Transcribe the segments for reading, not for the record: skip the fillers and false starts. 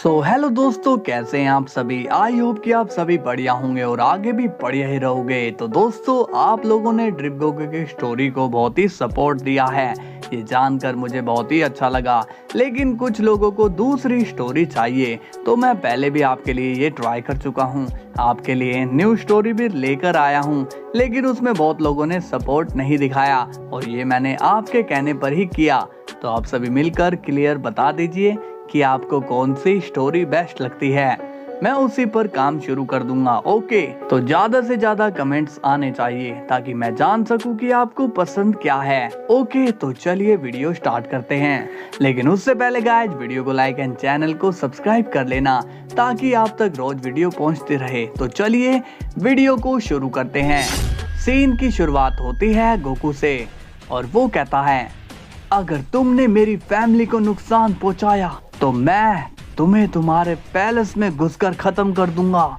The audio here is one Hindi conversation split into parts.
हेलो दोस्तों, कैसे हैं आप सभी। आई होप कि आप सभी बढ़िया होंगे और आगे भी बढ़िया ही रहोगे। तो दोस्तों, आप लोगों ने ड्रिप गोकू की स्टोरी को बहुत ही सपोर्ट दिया है, ये जानकर मुझे बहुत ही अच्छा लगा। लेकिन कुछ लोगों को दूसरी स्टोरी चाहिए, तो मैं पहले भी आपके लिए ये ट्राई कर चुका हूँ। आपके लिए न्यू स्टोरी भी लेकर आया हूँ, लेकिन उसमें बहुत लोगों ने सपोर्ट नहीं दिखाया और ये मैंने आपके कहने पर ही किया। तो आप सभी मिलकर क्लियर बता दीजिए कि आपको कौन सी स्टोरी बेस्ट लगती है, मैं उसी पर काम शुरू कर दूंगा। ओके, तो ज्यादा से ज्यादा कमेंट्स आने चाहिए ताकि मैं जान सकूं कि आपको पसंद क्या है। ओके, तो चलिए वीडियो स्टार्ट करते हैं। लेकिन उससे पहले गाइस, वीडियो को लाइक एंड चैनल को सब्सक्राइब कर लेना ताकि आप तक रोज वीडियो पहुंचती रहे। तो चलिए वीडियो को शुरू करते हैं। सीन की शुरुआत होती है गोकू से और वो कहता है, अगर तुमने मेरी फैमिली को नुकसान पहुंचाया तो मैं तुम्हें तुम्हारे पैलेस में घुसकर खत्म कर दूंगा।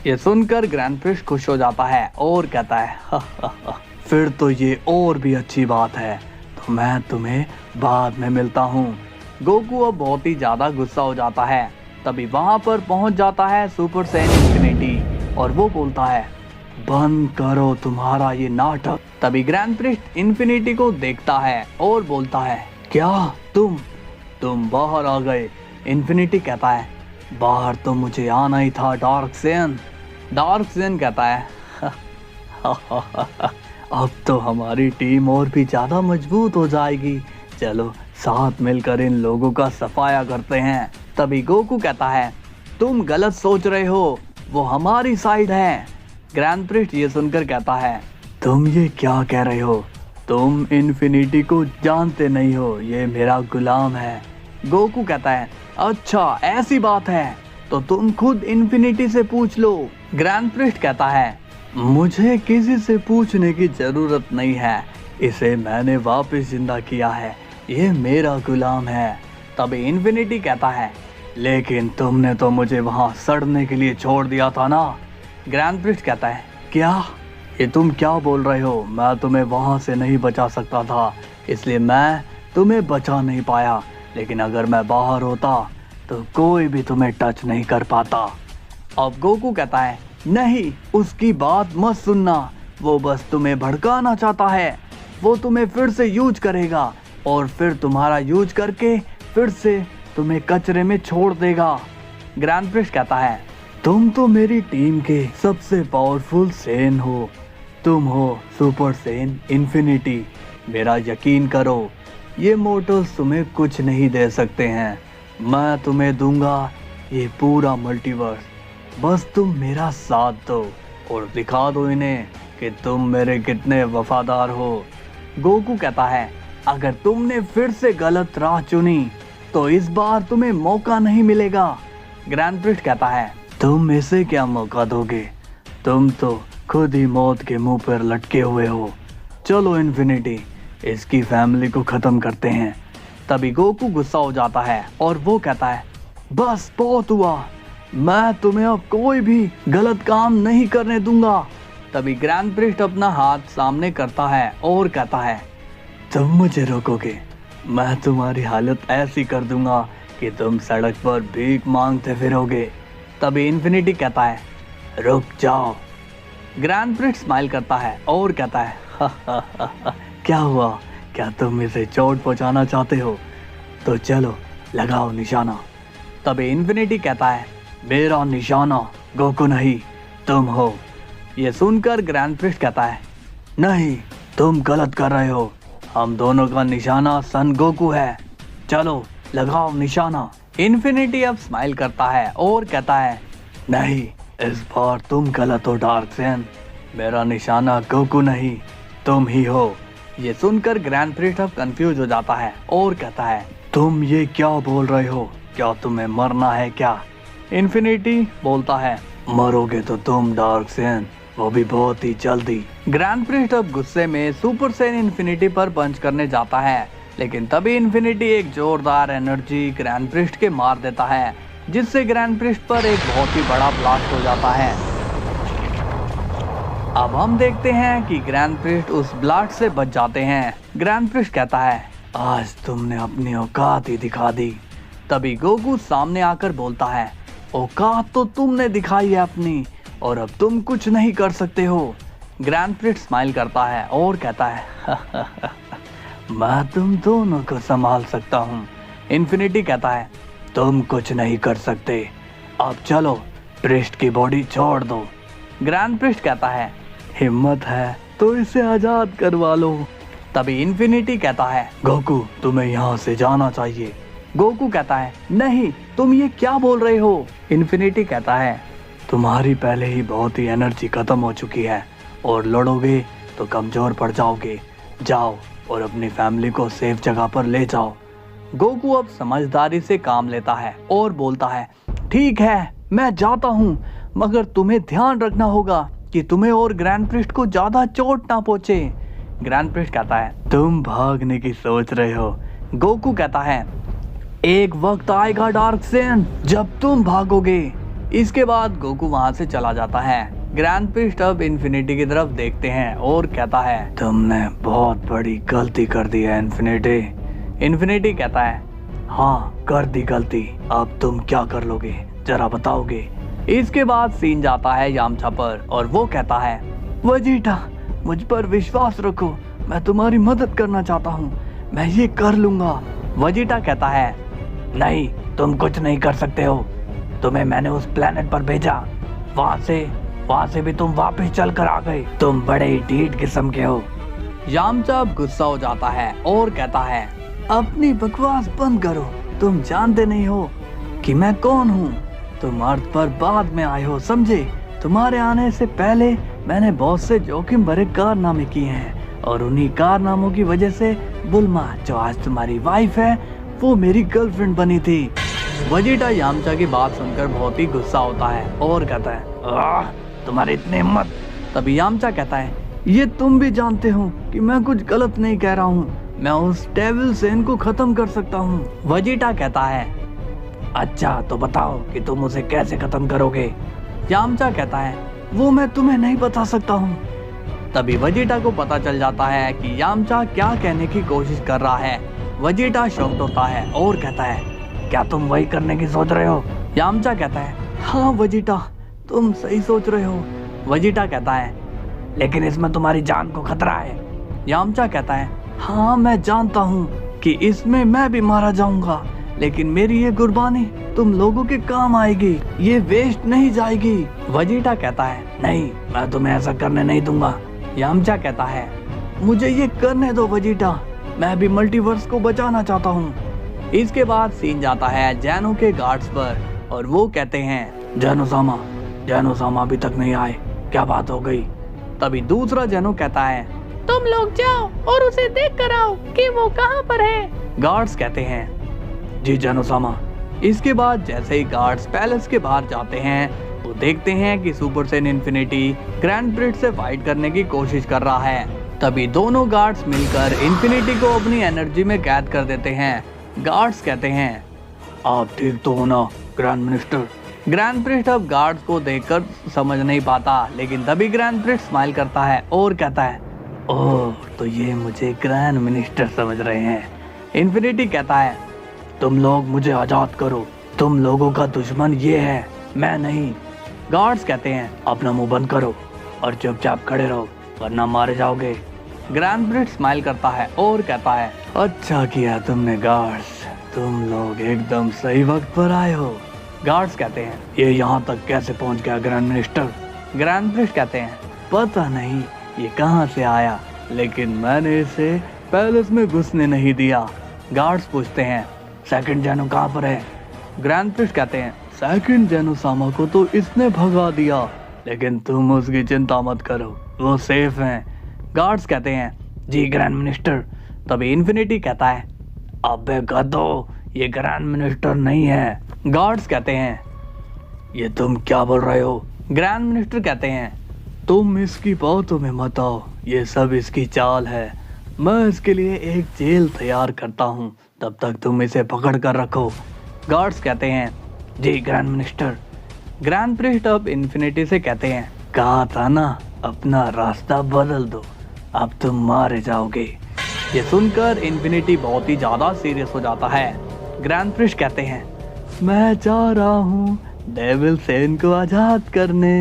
ये सुनकर ग्रैंडप्रिस्ट खुश हो जाता है और कहता है, हा, हा, हा, फिर तो ये और भी अच्छी बात है, तो मैं तुम्हें बाद में मिलता हूँ। गोकू अब बहुत ही ज्यादा गुस्सा हो जाता है। तभी वहां पर पहुंच जाता है सुपर सैयन इन्फिनिटी और वो बोलता है, बंद करो तुम्हारा ये नाटक। तभी ग्रैंडप्रिस्ट इन्फिनिटी को देखता है और बोलता है, क्या तुम बाहर आ गए। इन्फिनिटी कहता है, बाहर तो मुझे आना ही था डार्क सेयन। डार्क सेयन कहता है, अब तो हमारी टीम और भी ज्यादा मजबूत हो जाएगी, चलो साथ मिलकर इन लोगों का सफाया करते हैं। तभी गोकू कहता है, तुम गलत सोच रहे हो, वो हमारी साइड है। ग्रैंडप्रिस्ट ये सुनकर कहता है, तुम ये क्या कह रहे हो, तुम इन्फिनिटी को जानते नहीं हो, ये मेरा गुलाम है। गोकू कहता है, अच्छा ऐसी बात है तो तुम खुद इन्फिनिटी से पूछ लो। ग्रैंडप्रिस्ट कहता है, मुझे किसी से पूछने की जरूरत नहीं है, इसे मैंने वापस जिंदा किया है, ये मेरा गुलाम है। तभी इन्फिनिटी कहता है, लेकिन तुमने तो मुझे वहां सड़ने के लिए छोड़ दिया था ना। ग्रैंडप्रिस्ट कहता है, क्या ये तुम क्या बोल रहे हो, मैं तुम्हें वहां से नहीं बचा सकता था, इसलिए मैं तुम्हें बचा नहीं पाया, लेकिन अगर मैं बाहर होता तो कोई भी तुम्हें टच नहीं कर पाता। अब गोकू कहता है, नहीं, उसकी बात मत सुनना, वो बस तुम्हें भड़काना चाहता है, वो तुम्हें फिर से यूज करेगा और फिर तुम्हारा यूज करके फिर से तुम्हें कचरे में छोड़ देगा। ग्रैंडप्रिस्ट कहता है, तुम तो मेरी टीम के सबसे पावरफुल सेन हो, तुम हो सुपर सेन इन्फिनिटी, मेरा यकीन करो, ये मोटल्स तुम्हें कुछ नहीं दे सकते हैं, मैं तुम्हें दूंगा ये पूरा मल्टीवर्स, बस तुम मेरा साथ दो और दिखा दो इन्हें कि तुम मेरे कितने वफादार हो। गोकू कहता है, अगर तुमने फिर से गलत राह चुनी तो इस बार तुम्हें मौका नहीं मिलेगा। ग्रैंडप्रिस्ट कहता है, तुम इसे क्या मौका दोगे, तुम तो खुद ही मौत के मुंह पर लटके हुए हो, चलो इन्फिनिटी इसकी फैमिली को खत्म करते हैं। तभी गोकू गुस्सा हो जाता है और वो कहता है, बस बहुत हुआ, मैं तुम्हें अब कोई भी गलत काम नहीं करने दूंगा। तभी ग्रैंडप्रिस्ट अपना हाथ सामने करता है और कहता है, तुम मुझे रोकोगे, मैं तुम्हारी हालत ऐसी कर दूंगा कि तुम सड़क पर भीख मांगते फिरोगे। तभी इन्फिनिटी कहता है, रुक जाओ। ग्रैंडप्रिस्ट स्माइल करता है और कहता है, हा हा हा हा, क्या हुआ, क्या तुम इसे चोट पहुंचाना चाहते हो, तो चलो लगाओ निशाना। तभी इन्फिनिटी कहता है, मेरा निशाना गोकू नहीं, तुम हो। ये सुनकर ग्रैंडप्रिस्ट कहता है, नहीं, तुम गलत कर रहे हो, हम दोनों का निशाना सन गोकू है, चलो लगाओ निशाना। इन्फिनिटी अब स्माइल करता है और कहता है, नहीं, इस बार तुम गलत हो डार्क सेयन, मेरा निशाना गोकू नहीं, तुम ही हो। ये सुनकर ग्रैंडप्रिस्ट अब कंफ्यूज हो जाता है और कहता है, तुम ये क्या बोल रहे हो, क्या तुम्हें मरना है क्या। इन्फिनिटी बोलता है, मरोगे तो तुम डार्क सेयन, वो भी बहुत ही जल्दी। ग्रैंडप्रिस्ट अब गुस्से में सुपर सैयन इन्फिनिटी पर पंच करने जाता है, लेकिन तभी इन्फिनिटी एक जोरदार एनर्जी ग्रैंडप्रिस्ट के मार देता है, जिससे ग्रैंडप्रिस्ट पर एक बहुत ही बड़ा ब्लास्ट हो जाता है। अब हम देखते हैं कि ग्रैंडप्रिस्ट उस ब्लास्ट से बच जाते हैं। ग्रैंडप्रिस्ट कहता है, आज तुमने अपनी औकात ही दिखा दी, तभी गोकू सामने आकर बोलता है, औकात तो तुमने दिखाई है अपनी, और अब तुम कुछ नहीं कर सकते हो। ग्रैंड प्रिस्ट स्माइल करता है और कहता है मैं तुम दोनों को संभाल सकता हूँ। इन्फिनिटी कहता है, तुम कुछ नहीं कर सकते, अब चलो प्रिस्ट की बॉडी छोड़ दो। ग्रैंड प्रिस्ट कहता है, हिम्मत है तो इसे आजाद करवा लो। तभी इन्फिनिटी कहता है, गोकू तुम्हें यहाँ से जाना चाहिए। गोकू कहता है, नहीं तुम ये क्या बोल रहे हो। इन्फिनिटी कहता है, तुम्हारी पहले ही बहुत ही एनर्जी खत्म हो चुकी है और लड़ोगे तो कमजोर पड़ जाओगे। जाओ और अपनी फैमिली को सेफ जगह पर ले जाओ। गोकू अब समझदारी से काम लेता है और बोलता है, ठीक है मैं जाता हूँ, मगर तुम्हें ध्यान रखना होगा कि तुम्हें और ग्रैंड प्रिस्ट को ज्यादा चोट ना पहुंचे। ग्रैंड प्रिस्ट कहता है, तुम भागने की सोच रहे हो। गोकू कहता है, एक वक्त आएगा डार्क सेन जब तुम भागोगे। इसके बाद गोकू वहां से चला जाता है। ग्रैंड प्रिस्ट अब इन्फिनिटी की तरफ देखते हैं और कहता है, तुमने बहुत बड़ी गलती कर दी है इन्फिनिटी। इन्फिनिटी कहता है, हाँ कर दी गलती, अब तुम क्या कर लोगे जरा बताओगे। इसके बाद सीन जाता है यामचा पर और वो कहता है, वेजिटा मुझ पर विश्वास रखो, मैं तुम्हारी मदद करना चाहता हूँ, मैं ये कर लूंगा। वेजिटा कहता है, नहीं तुम कुछ नहीं कर सकते हो, तुम्हें मैंने उस प्लेनेट पर भेजा, वहां से भी तुम वापस चल कर आ गए, तुम बड़े ही ढीठ किस्म के हो। यामचा गुस्सा हो जाता है और कहता है, अपनी बकवास बंद करो, तुम जानते नहीं हो कि मैं कौन हूँ, तुम अर्थ पर बाद में आए हो समझे। तुम्हारे आने से पहले मैंने बहुत से जोखिम भरे कारनामे किए हैं और उन्हीं कारनामों की वजह से बुल्मा जो आज तुम्हारी वाइफ है वो मेरी गर्लफ्रेंड बनी थी। वेजिटा यामचा की बात सुनकर बहुत ही गुस्सा होता है और कहता है, तुम्हारी इतनी हिम्मत। तभी यामचा कहता है, ये तुम भी जानते हो कि मैं कुछ गलत नहीं कह रहा हूँ, मैं उस डेविल सेन को खत्म कर सकता हूँ। वेजिटा कहता है, अच्छा तो बताओ कि तुम उसे कैसे खत्म करोगे। यामचा कहता है, वो मैं तुम्हें नहीं बता सकता हूँ। तभी वेजिटा को पता चल जाता है कि यामचा क्या कहने की कोशिश कर रहा है। वेजिटा शॉक्ड होता है और कहता है, क्या तुम वही करने की सोच रहे हो। यामचा कहता है, हाँ वेजिटा तुम सही सोच रहे हो। वेजिटा कहता है, लेकिन इसमें तुम्हारी जान को खतरा है। यामचा कहता है, हाँ मैं जानता हूँ कि इसमें मैं भी मारा जाऊंगा, लेकिन मेरी ये कुर्बानी तुम लोगों के काम आएगी, ये वेस्ट नहीं जाएगी। वेजिटा कहता है, नहीं मैं तुम्हें ऐसा करने नहीं दूंगा। यामचा कहता है, मुझे ये करने दो वेजिटा, मैं भी मल्टीवर्स को बचाना चाहता हूँ। इसके बाद सीन जाता है जैनो के गार्ड्स पर और वो कहते हैं, जैनो सामा अभी तक नहीं आए, क्या बात हो गई। तभी दूसरा जैनो कहता है, तुम लोग जाओ और उसे देख कर आओ कि वो कहाँ पर है। गार्ड्स कहते हैं, जी जैनो सामा। इसके बाद जैसे ही गार्ड्स पैलेस के बाहर जाते हैं वो देखते हैं कि super Sen infinity grand priest से फाइट करने की कोशिश कर रहा है। तभी दोनों गार्ड्स मिलकर इन्फिनिटी को अपनी एनर्जी में कैद कर देते हैं। गार्ड्स कहते हैं, आप ठीक तो हो ना ग्रैंड मिनिस्टर। ग्रैंड प्रिस्ट अब गार्ड्स को देखकर समझ नहीं पाता, लेकिन तभी ग्रैंड प्रिस्ट स्माइल करता है और कहता है, ओह तो ये मुझे ग्रैंड मिनिस्टर समझ रहे हैं। इन्फिनिटी कहता है, तुम लोग मुझे आजाद करो, तुम लोगों का दुश्मन ये है, मैं नहीं। गार्ड्स कहते हैं, अपना मुंह बंद करो और चुपचाप खड़े रहो वरना मारे जाओगे। ग्रैंड प्रिस्ट स्माइल करता है और कहता है, अच्छा किया तुमने गार्ड्स, तुम लोग एकदम सही वक्त पर आए हो। गार्ड्स कहते हैं, ये यहाँ तक कैसे पहुँच गया ग्रैंड मिनिस्टर। ग्रैंड प्रिस्ट कहते हैं, पता नहीं ये कहाँ से आया, लेकिन मैंने इसे पैलेस में घुसने नहीं दिया। गार्ड्स पूछते हैं, सेकंड जैनो कहाँ पर है। ग्रैंड प्रिस्ट कहते हैं, सेकंड जैनो सामा को तो इसने भगा दिया, लेकिन तुम उसकी चिंता मत करो, वो सेफ हैं। गार्ड्स कहते हैं, जी ग्रैंड मिनिस्टर। तभी इन्फिनिटी कहता है, अबे गधो ये ग्रैंड मिनिस्टर नहीं है। गार्ड्स कहते हैं, ये तुम क्या बोल रहे हो। ग्रैंड मिनिस्टर कहते हैं, तुम इसकी बातों में मत आओ, ये सब इसकी चाल है, मैं इसके लिए एक जेल तैयार करता हूँ, तब तक तुम इसे पकड़ कर रखो। गार्ड्स कहते हैं, जी ग्रैंड मिनिस्टर। ग्रैंड प्रिस्ट अब इन्फिनिटी से कहते हैं, कहा था ना अपना रास्ता बदल दो, अब तुम मारे जाओगे। ये सुनकर इन्फिनिटी बहुत ही ज्यादा सीरियस हो जाता है ग्रैंड प्रिस्ट कहते हैं, मैं जा रहा हूँ डेविल से इनको आजाद करने।